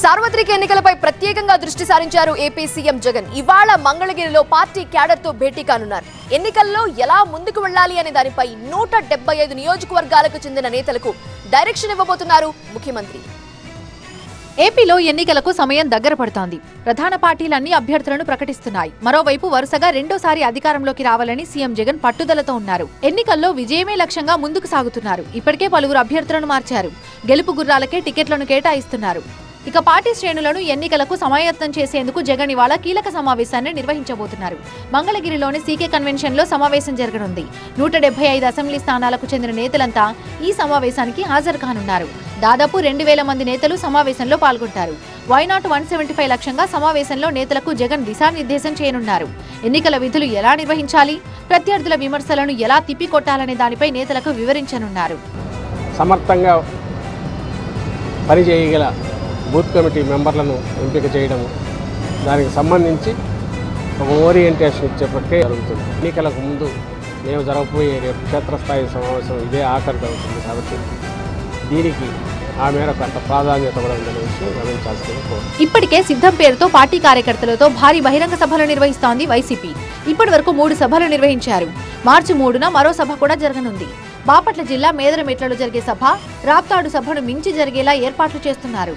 సార్వత్రిక ఎన్నికలపై ప్రత్యేకంగా దృష్టి సారించారు ఏపీ సీఎం జగన్. ఇవాళ మంగళగిరిలో పార్టీ క్యాడర్ తో భేటీ కానున్నారు. ఎన్నికల్లో ఎలా ముందుకు వెళ్లాలి అనే దానిపై 175 నియోజకవర్గాలకు చెందిన నేతలకు డైరెక్షన్ ఇవ్వబోతున్నారు ముఖ్యమంత్రి. ఏపీలో ఎన్నికలకు సమయం దగ్గర పడుతోంది. ప్రధాన పార్టీలన్నీ అభ్యర్థులను ప్రకటిస్తున్నాయి. మరోవైపు వరుసగా రెండోసారి అధికారంలోకి రావాలని సీఎం జగన్ పట్టుదలతో ఉన్నారు. ఎన్నికల్లో విజయమే లక్ష్యంగా ముందుకు సాగుతున్నారు. ఇప్పటికే పలువురు అభ్యర్థులను మార్చారు. గెలుపు గుర్రాలకే టికెట్లను కేటాయిస్తున్నారు. ఇక పార్టీ శ్రేణులను ఎన్నికలకు సమాయత్తం చేసేందుకు జగన్ ఇవాళ కీలక సమావేశాన్ని నిర్వహించబోతున్నారు. మంగళగిరిలోని సీకే కన్వెన్షన్ లో సమావేశం జరగనుంది. 175 అసెంబ్లీ స్థానాలకు చెందిన నేతలంతా ఈ సమావేశానికి హాజరు కానున్నారు. దాదాపు 2000 మంది నేతలు సమావేశంలో పాల్గొంటారు. వైనాట్ 175 లక్ష్యంగా సమావేశంలో నేతలకు జగన్ దిశానిర్దేశం చేయనున్నారు. ఎన్నికల విధులు ఎలా నిర్వహించాలి, ప్రత్యర్థుల విమర్శలను ఎలా తిప్పికొట్టాలనే దానిపై నేతలకు వివరించనున్నారు. సమర్థంగా పనిచేయగల బూత్ కమిటీ మెంబర్లను ఎంపిక చేయడం, దానికి సంబంధించి ఒక ఓరియంటేషన్ ఇచ్చే ప్రక్రియ జరుగుతుంది. ఎన్నికలకు ముందు మేము జరగబోయే రేపు క్షేత్రస్థాయి సమావేశం ఇదే ఆఖరి జరుగుతుంది కాబట్టి దీనికి ఆ మేరకు అంత ప్రాధాన్యత కూడా ఉందనే విషయం గమనించాల్సింది. ఇప్పటికే సిద్ధం పేరుతో పార్టీ కార్యకర్తలతో భారీ బహిరంగ సభలు నిర్వహిస్తోంది వైసీపీ. ఇప్పటి వరకు 3 సభలు నిర్వహించారు. మార్చి 3న మరో సభ కూడా జరగనుంది. బాపట్ల జిల్లా మేదరమెట్లలో జరిగే సభ, రాప్తాడు సభను మించి జరిగేలా ఏర్పాట్లు చేస్తున్నారు.